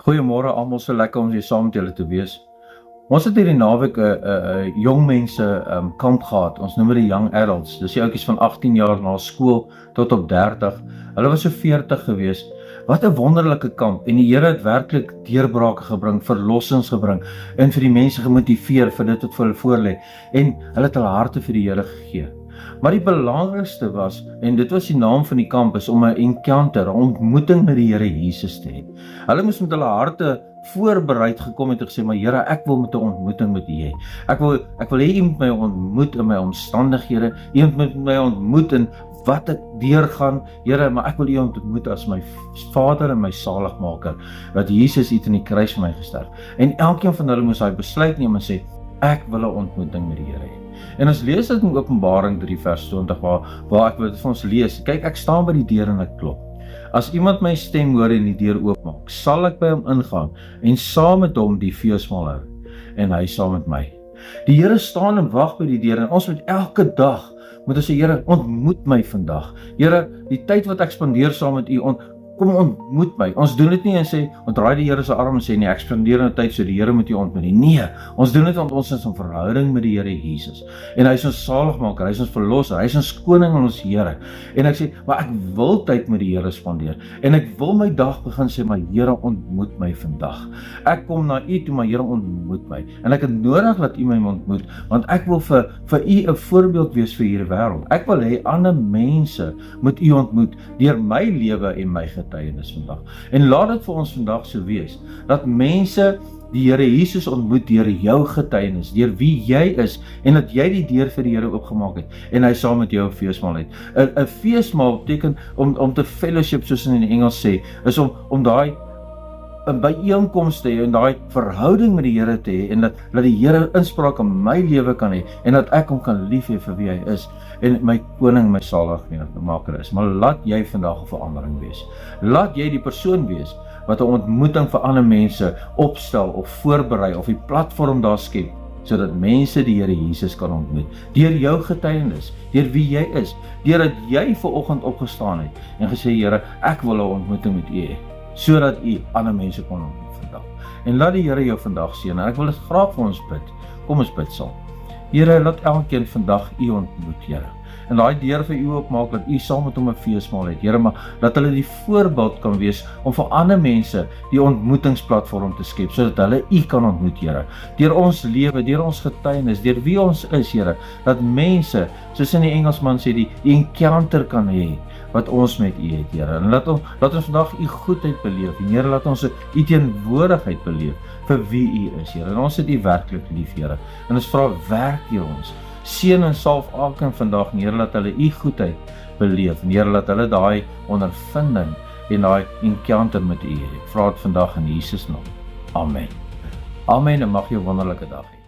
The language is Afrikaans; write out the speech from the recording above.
Goeiemôre almal, so lekker om weer saam met julle te wees. Ons het hierdie naweek 'n jong mense kamp gehad. Ons noem dit die Young Adults. Dis die ouetjies van 18 jaar na skool tot op 30. Hulle was so 40 gewees. Wat 'n wonderlike kamp, en die Here het werklik deurbrake gebring, verlossings gebring en vir die mense gemotiveer vir dit wat vir hulle voorlê, en hulle het hulle harte vir die Here gegee. Maar die belangrikste was, en dit was die naam van die kamp, is om 'n encounter, 'n ontmoeting met die Here Jesus te hê. Hulle moes met hulle harte voorbereid gekom het en gesê, maar Here, ek wil met 'n ontmoeting met U hê. Ek wil hê U moet my ontmoet in my omstandighede, U moet my ontmoet in wat ek deurgaan, Here, maar ek wil U ontmoet as my Vader en my saligmaker, wat Jesus het in die kruis vir my gesterf. En elkeen van hulle moes daai besluit neem en sê, ek wil 'n ontmoeting met die Here hê. En ons lees dit in Openbaring 3 vers 20 waar ek wil dit vir ons lees. Kyk, ek staan by die deur en ek klop. As iemand my stem hoor en die deur oopmaak, sal ek by hom ingaan en saam met hom die feesmaal hou en hy saam met my. Die Here staan en wag by die deur, en ons moet elke dag moet ons sê, Here, ontmoet my vandag. Here, die tyd wat ek spandeer saam met U, kom ontmoet my. Ons doen dit nie en sê, ons draai die Here se arm en sê, nee, ek spandeer nou tyd so die Here moet U ontmoet nie. Nee, ons doen dit want ons is in verhouding met die Here Jesus. En hy is ons saligmaker, hy is ons verlosser, hy is ons koning en ons Here. En ek sê, maar ek wil tyd met die Here spandeer. En ek wil my dag begin sê, maar Here, ontmoet my vandag. Ek kom na U toe, maar Here, ontmoet my. En ek het nodig dat U my ontmoet, want ek wil vir U 'n voorbeeld wees vir hierdie wêreld. Ek wil hê ander mense moet U ontmoet deur my lewe en my getuienis vandag. En laat dit vir ons vandag so wees, dat mense die Here Jesus ontmoet deur jou getuienis, deur wie jy is, en dat jy die deur vir die Here oopgemaak het, en hy saam met jou 'n feesmaal het. 'n feesmaal beteken om te fellowship, soos in die Engels sê, is om daai 'n byeenkoms te hê en daai verhouding met die Here te hê, en dat die Here inspraak in my lewe kan hê, en dat ek hom kan lief hê vir wie hy is, en my koning, my saligmaker is. Maar laat jy vandag 'n verandering wees. Laat jy die persoon wees wat 'n ontmoeting vir ander mense opstel of voorberei of die platform daar skep, sodat mense die Here Jesus kan ontmoet, deur jou getuienis, deur wie jy is, deurdat jy vanoggend opgestaan het en gesê, Here, ek wil 'n ontmoeting met U hê, sodat U ander mense kan ontmoet vandag. En laat die Here jou vandag seën, en ek wil dit graag vir ons bid. Kom ons bid saam. Here, laat elkeen vandag U ontmoet, Here. En daai deur vir U oopmaak, dat U saam met hom 'n feesmaal het, Here, maar dat hulle die voorbeeld kan wees om vir ander mense die ontmoetingsplatform te skep, sodat hulle U kan ontmoet, Here. Deur ons lewe, deur ons getuienis, deur wie ons is, Here, dat mense, soos in die Engelsman sê, die encounter kan hê wat ons met U het, Here. En laat ons vandag U goedheid beleef, en Here, laat ons U teenwoordigheid beleef vir wie U is, Here. En ons het U werklik lief, Here. En ons vra, werk hier ons. Seën en salf elkeen vandag, en Here, laat hulle U goedheid beleef, en Here, laat hulle daai ondervinding en daai encounter met U hê. Ek vra dit vandag in Jesus naam. Amen. Amen, en mag jy 'n wonderlike dag hê.